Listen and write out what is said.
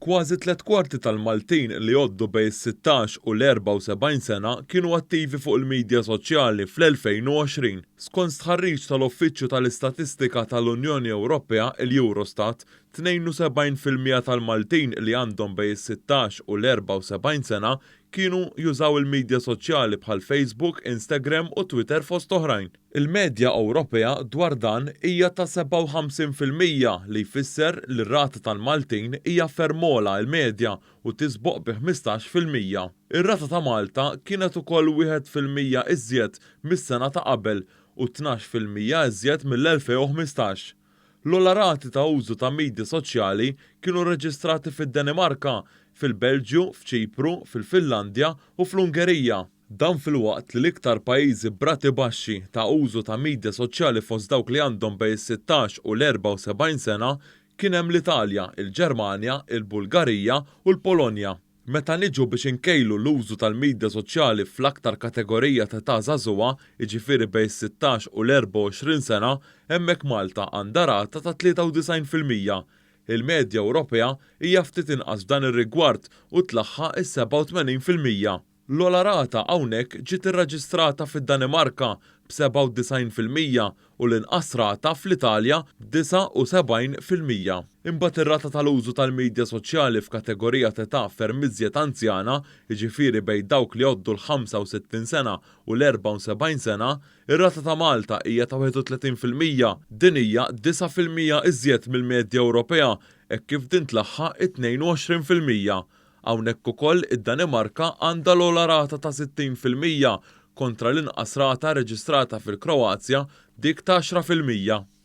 Kważi 3/4 tal-Maltin li jgħoddu bejn is-16 u l-74 sena kienu attivi fuq il-midja soċjali fl-2020. Skont stħarriġ tal-Uffiċċju tal-Istatistika tal-Unjoni Ewropea il-Eurostat, 72% tal-Maltin li għandhom bejn is-16 u l-74 sena kienu jużaw il-midja soċjali bħal Facebook, Instagram u Twitter fost oħrajn. Il-medja Ewropea dwar dan hija ta' 57% li jfisser li r-rata tal-Maltin hija fermola il-medja u tisboq bi 15%. Ir-rata ta' Malta kienet ukoll 1% iżjed mis-sena ta' qabel u 12% iżjed mill-2015. L-ogħla rati ta' użu ta' midja soċjali kienu reġistrati fid-Danimarka, fil-Belġju, f'Ċipru, fil-Finlandja u fl-Ungerija. Dan fil-waqt li l-iktar pajjiżi b'rati baxxi ta' użu ta' midja soċjali fost dawk li għandhom bejn is-16 u l-74 sena kien hemm l-Italja, il-Ġermanja, il-Bulgarija u l-Polonja. Meta niġu biex inkejlu l-użu tal-midja soċjali fl-aktar kategorija ta' żagħżugħa, jiġifieri bejn is-16 u l-24 sena, hemmhekk Malta għandha rata ta' 93%. Il-medja Ewropea hija ftit inqas f'dan ir-rigward u tlaħħaq is-87%. L-ogħla rata hawnhekk ġiet irreġistrata fid-Danimarka b'97% u l-inqas rata fl-Italja b'79%. Imbagħad ir-rata tal-użu tal-midja soċjali f'kategorija ta' età ferm iżjed anzjana, jiġifieri bejn dawk li jgħoddu l-65 sena u l-74 sena, ir-rata ta' Malta hija ta' 31%, din hija 9% iżjed mill-medja Ewropea hekk kif din tlaħħaq 22%. Hawnhekk ukoll id-Danimarka għandha l-ogħla rata ta' 60% kontra l-inqas rata reġistrata fil-Kroazja dik ta' 10%.